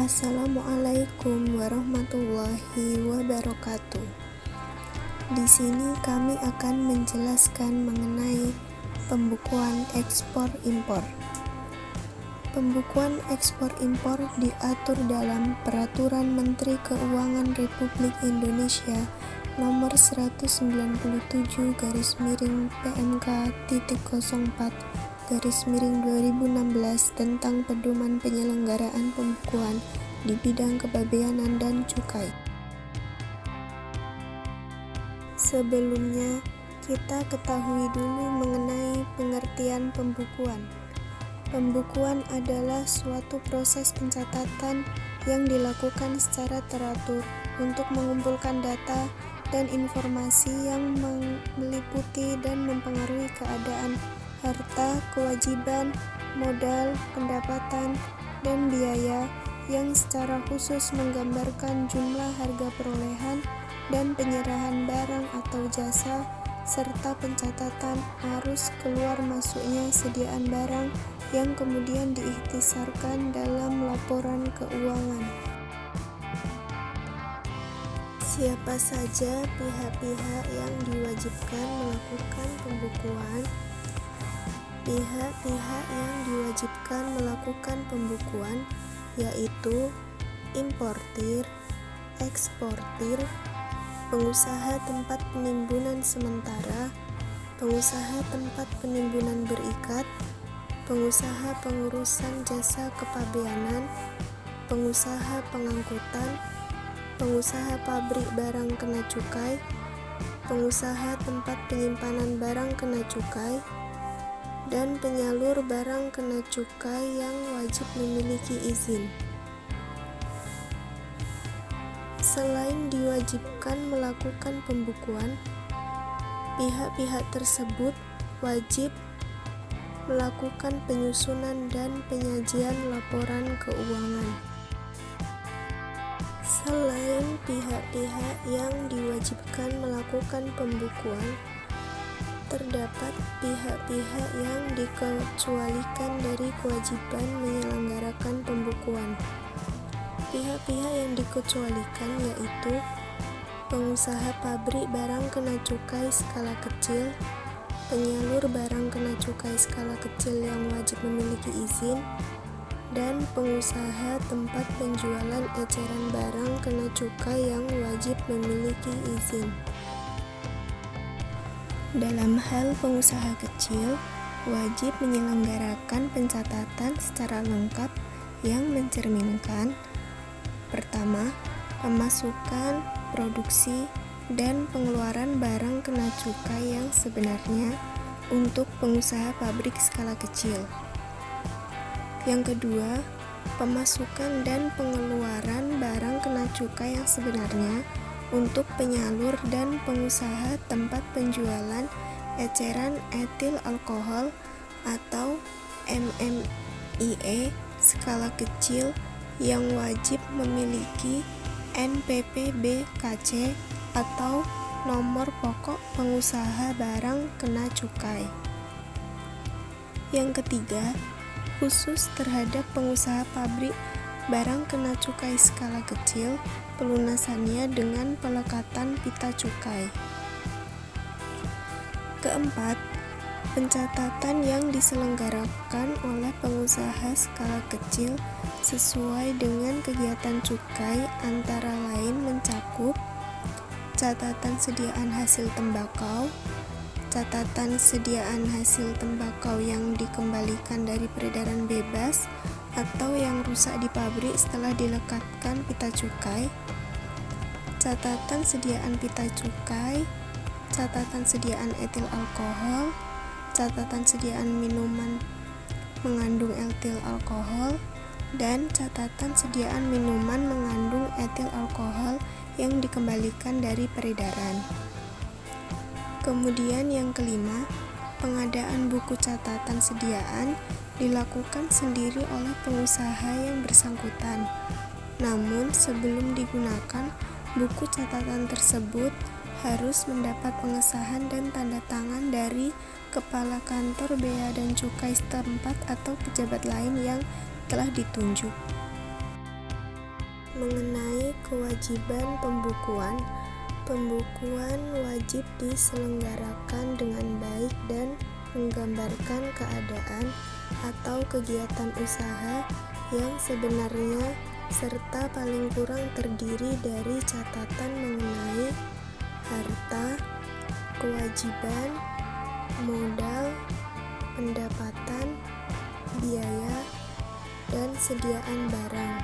Assalamualaikum warahmatullahi wabarakatuh. Di sini kami akan menjelaskan mengenai pembukuan ekspor-impor. Pembukuan ekspor-impor diatur dalam Peraturan Menteri Keuangan Republik Indonesia Nomor 197/PMK.04/2016 tentang pedoman penyelenggaraan pembukuan di bidang kepabeanan dan cukai. Sebelumnya, kita ketahui dulu mengenai pengertian pembukuan. Pembukuan adalah suatu proses pencatatan yang dilakukan secara teratur untuk mengumpulkan data dan informasi yang meliputi dan mempengaruhi keadaan harta, kewajiban, modal, pendapatan, dan biaya yang secara khusus menggambarkan jumlah harga perolehan dan penyerahan barang atau jasa, serta pencatatan arus keluar masuknya sediaan barang yang kemudian diikhtisarkan dalam laporan keuangan. Siapa saja pihak-pihak yang diwajibkan melakukan pembukuan? Pihak-pihak yang diwajibkan melakukan pembukuan yaitu importir, eksportir, pengusaha tempat penimbunan sementara, pengusaha tempat penimbunan berikat, pengusaha pengurusan jasa kepabeanan, pengusaha pengangkutan, pengusaha pabrik barang kena cukai, pengusaha tempat penyimpanan barang kena cukai, dan penyalur barang kena cukai yang wajib memiliki izin. Selain diwajibkan melakukan pembukuan, pihak-pihak tersebut wajib melakukan penyusunan dan penyajian laporan keuangan. Selain pihak-pihak yang diwajibkan melakukan pembukuan, terdapat pihak-pihak yang dikecualikan dari kewajiban menyelenggarakan pembukuan. Pihak-pihak yang dikecualikan yaitu pengusaha pabrik barang kena cukai skala kecil, penyalur barang kena cukai skala kecil yang wajib memiliki izin, dan pengusaha tempat penjualan eceran barang kena cukai yang wajib memiliki izin. Dalam hal pengusaha kecil, wajib menyelenggarakan pencatatan secara lengkap yang mencerminkan: pertama, pemasukan, produksi, dan pengeluaran barang kena cukai yang sebenarnya untuk pengusaha pabrik skala kecil. Yang kedua, pemasukan dan pengeluaran barang kena cukai yang sebenarnya untuk penyalur dan pengusaha tempat penjualan eceran etil alkohol atau MMIE skala kecil yang wajib memiliki NPPB-KC atau nomor pokok pengusaha barang kena cukai. Yang ketiga, khusus terhadap pengusaha pabrik barang kena cukai skala kecil, pelunasannya dengan pelekatan pita cukai. Keempat, pencatatan yang diselenggarakan oleh pengusaha skala kecil sesuai dengan kegiatan cukai antara lain mencakup catatan sediaan hasil tembakau, catatan sediaan hasil tembakau yang dikembalikan dari peredaran bebas atau yang rusak di pabrik setelah dilekatkan pita cukai, catatan sediaan pita cukai, catatan sediaan etil alkohol, catatan sediaan minuman mengandung etil alkohol, dan catatan sediaan minuman mengandung etil alkohol yang dikembalikan dari peredaran. Kemudian yang kelima, pengadaan buku catatan sediaan dilakukan sendiri oleh pengusaha yang bersangkutan. Namun sebelum digunakan, buku catatan tersebut harus mendapat pengesahan dan tanda tangan dari Kepala Kantor Bea dan Cukai setempat atau pejabat lain yang telah ditunjuk. Mengenai kewajiban pembukuan, pembukuan wajib diselenggarakan dengan baik dan menggambarkan keadaan atau kegiatan usaha yang sebenarnya serta paling kurang terdiri dari catatan mengenai harta, kewajiban, modal, pendapatan, biaya, dan sediaan barang.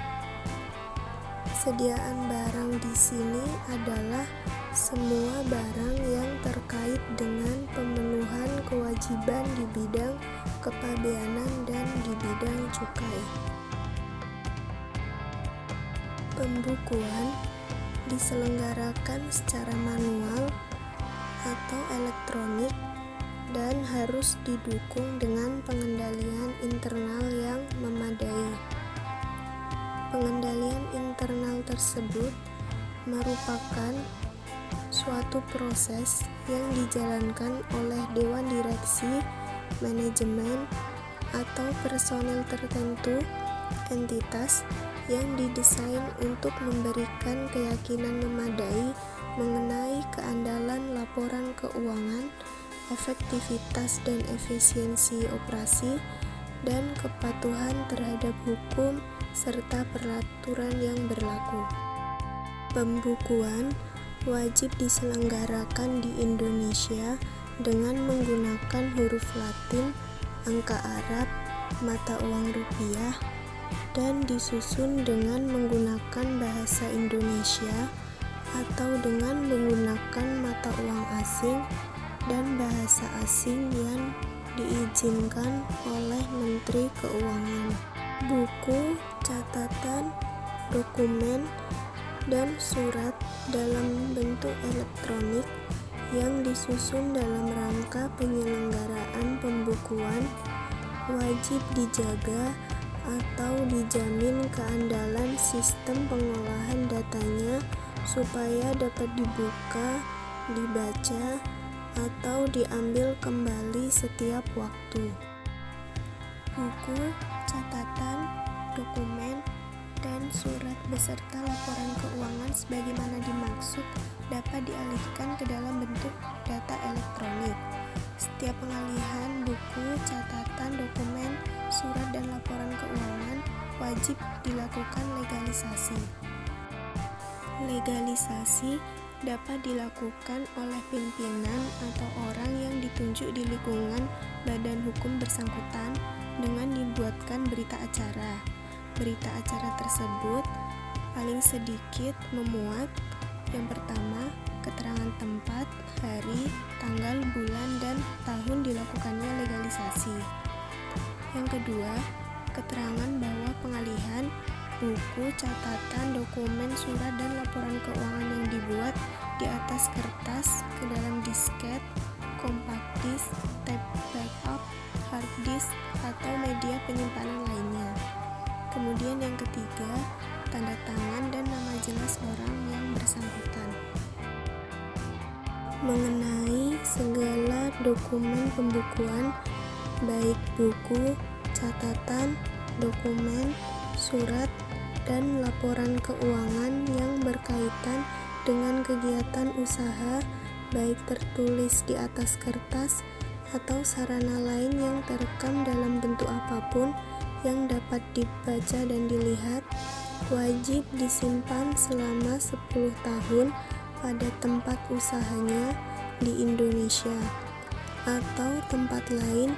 Sediaan barang di sini adalah semua barang yang terkait dengan pemenuhan kewajiban di bidang kepabeanan dan di bidang cukai. Pembukuan diselenggarakan secara manual atau elektronik dan harus didukung dengan pengendalian internal yang memadai. Pengendalian internal tersebut merupakan suatu proses yang dijalankan oleh dewan direksi, manajemen, atau personil tertentu entitas yang didesain untuk memberikan keyakinan memadai mengenai keandalan laporan keuangan, efektivitas dan efisiensi operasi, dan kepatuhan terhadap hukum serta peraturan yang berlaku. Pembukuan wajib diselenggarakan di Indonesia dengan menggunakan huruf Latin, angka Arab, mata uang rupiah, dan disusun dengan menggunakan bahasa Indonesia atau dengan menggunakan mata uang asing dan bahasa asing yang diizinkan oleh Menteri Keuangan. Buku, catatan, dokumen, dan surat dalam bentuk elektronik yang disusun dalam rangka penyelenggaraan pembukuan wajib dijaga atau dijamin keandalan sistem pengolahan datanya supaya dapat dibuka, dibaca, atau diambil kembali setiap waktu. Buku, catatan, dokumen, dan surat beserta laporan keuangan sebagaimana dimaksud dapat dialihkan ke dalam bentuk data elektronik. Setiap pengalihan buku, catatan, dokumen, surat, dan laporan keuangan wajib dilakukan legalisasi. Legalisasi dapat dilakukan oleh pimpinan atau orang yang ditunjuk di lingkungan badan hukum bersangkutan dengan dibuatkan berita acara. Berita acara tersebut paling sedikit memuat yang pertama, keterangan tempat, hari, tanggal, bulan, dan tahun dilakukannya legalisasi. Yang kedua, keterangan bahwa pengalihan buku, catatan, dokumen, surat, dan laporan keuangan yang dibuat di atas kertas ke dalam disket, compact disk, tape backup, hard disk, atau media penyimpanan lainnya. Kemudian yang ketiga, tanda tangan dan nama jelas orang yang bersangkutan. Mengenai segala dokumen pembukuan, baik buku, catatan, dokumen, surat, dan laporan keuangan yang berkaitan dengan kegiatan usaha, baik tertulis di atas kertas atau sarana lain yang terekam dalam bentuk apapun yang dapat dibaca dan dilihat, wajib disimpan selama 10 tahun pada tempat usahanya di Indonesia atau tempat lain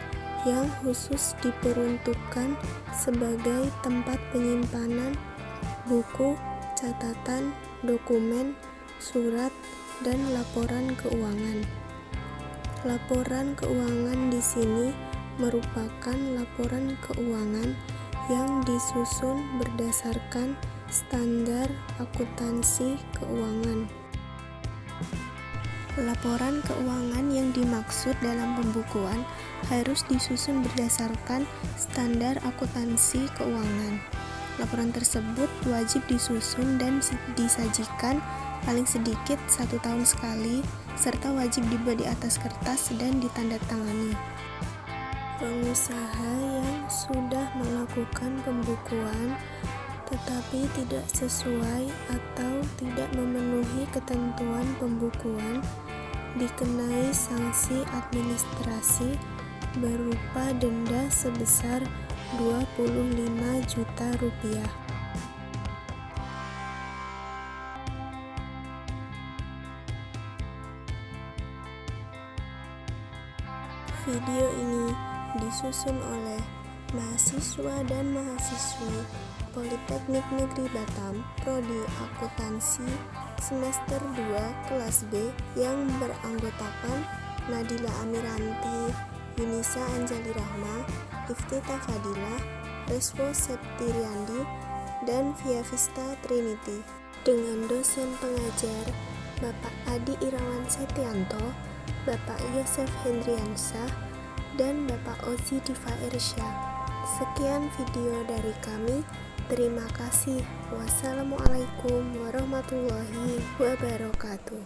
yang khusus diperuntukkan sebagai tempat penyimpanan buku, catatan, dokumen, surat, dan laporan keuangan. Laporan keuangan di sini merupakan laporan keuangan yang disusun berdasarkan standar akuntansi keuangan. Laporan keuangan yang dimaksud dalam pembukuan harus disusun berdasarkan standar akuntansi keuangan. Laporan tersebut wajib disusun dan disajikan paling sedikit 1 tahun sekali, serta wajib dibuat di atas kertas dan ditandatangani. Pengusaha yang sudah melakukan pembukuan tetapi tidak sesuai atau tidak memenuhi ketentuan pembukuan, dikenai sanksi administrasi berupa denda sebesar Rp25 juta. Video ini disusun oleh mahasiswa dan mahasiswi Politeknik Negeri Batam, Prodi Akuntansi semester 2 kelas B yang beranggotakan Nadila Amiranti, Yunisa Anjali Rahma, Iftita Fadila, Reswo Septiriandi, dan Via Vista Trinity. Dengan dosen pengajar Bapak Adi Irawan Setianto, Bapak Yosef Hendriansah, dan Bapak Ozi Diva Irsyah. Sekian video dari kami. Terima kasih. Wassalamualaikum warahmatullahi wabarakatuh.